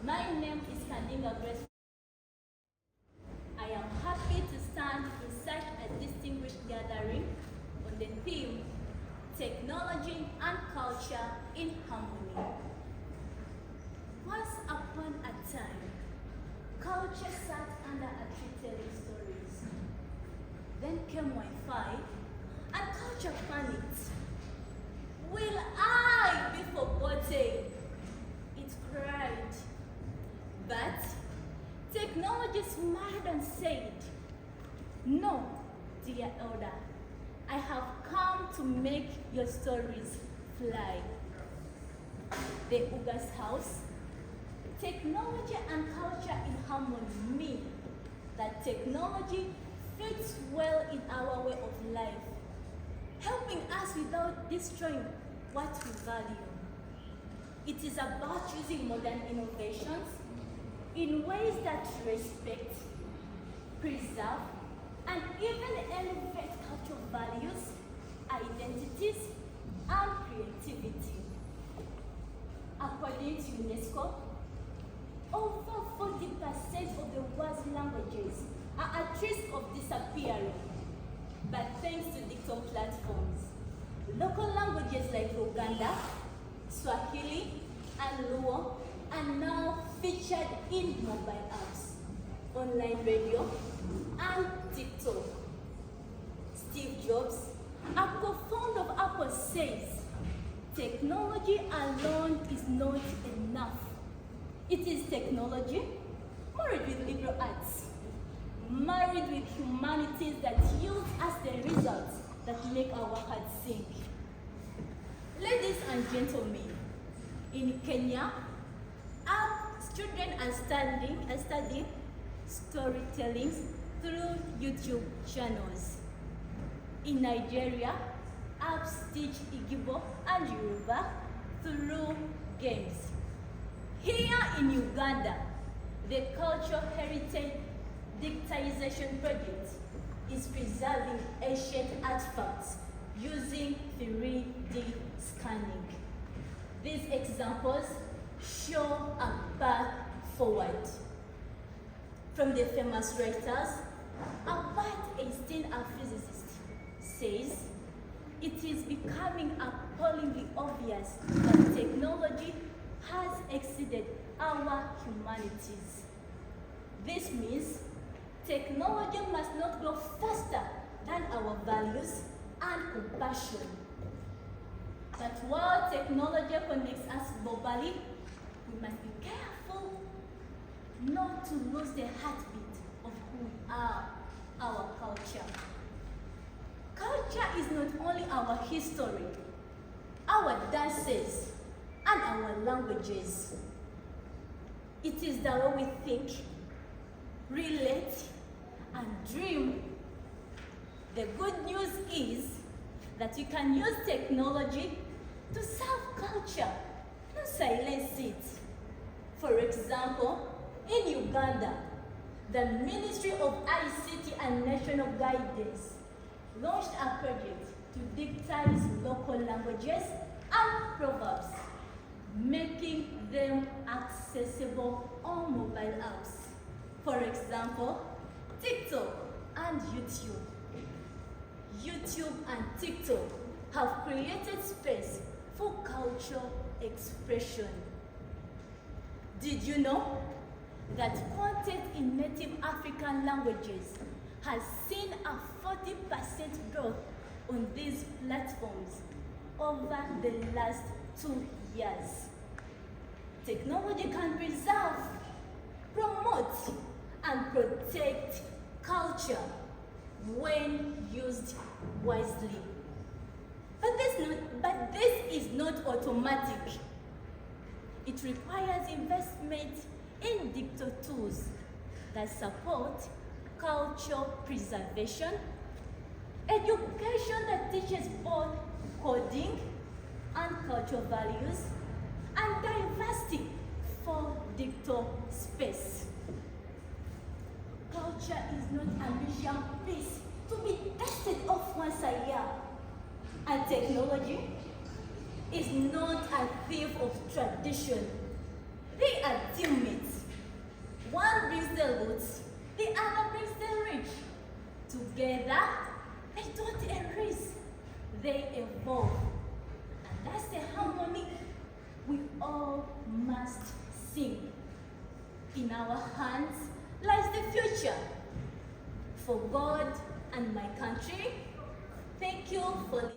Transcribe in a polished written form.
My name is Kandinga Grace. I am happy to stand in such a distinguished gathering on the theme, Technology and Culture in Harmony. Once upon a time, culture sat under a tree telling stories. Then came Wi-Fi, and culture panicked. Will I be forgotten? It cried. But technology smiled and said, no, dear elder, I have come to make your stories fly. The Ugas House, technology and culture in harmony mean that technology fits well in our way of life, helping us without destroying what we value. It is about using modern innovations in ways that respect, preserve, and even elevate cultural values, identities, and creativity. According to UNESCO, over 40% of the world's languages are at risk of disappearing. But thanks to digital platforms, local languages like Uganda, Swahili, and Luo are now featured in mobile apps, online radio, and TikTok. Steve Jobs, a co-founder of Apple, says, technology alone is not enough. It is technology married with liberal arts, married with humanities that yields us the results that make our hearts sing. Ladies and gentlemen, in Kenya, our children are studying storytelling through YouTube channels. In Nigeria, apps teach Igbo and Yoruba through games. Here in Uganda, the Cultural Heritage Digitization Project is preserving ancient artifacts using 3D scanning. These examples show a path forward. From the famous writers, Albert Einstein, a physicist, says, it is becoming appallingly obvious that technology has exceeded our humanities. This means technology must not grow faster than our values and compassion. But while technology connects us globally, we must be careful not to lose the heartbeat of who we are, our culture. Culture is not only our history, our dances, and our languages. It is the way we think, relate, and dream. The good news is that we can use technology to serve culture, not silence it. For example, in Uganda, the Ministry of ICT and National Guidance launched a project to digitize local languages and proverbs, making them accessible on mobile apps. For example, TikTok and YouTube. YouTube and TikTok have created space for cultural expression. Did you know that content in native African languages has seen a 40% growth on these platforms over the last 2 years? Technology can preserve, promote, and protect culture when used wisely. But this is not automatic. It requires investment in digital tools that support cultural preservation, education that teaches both coding and cultural values, and diversity for digital space. Culture is not a museum piece to be dusted off once a year. And technology is not a thief of tradition. They are teammates Yeah? They don't erase, they evolve. And that's the harmony we all must sing. In our hands lies the future. For God and my country, thank you for listening.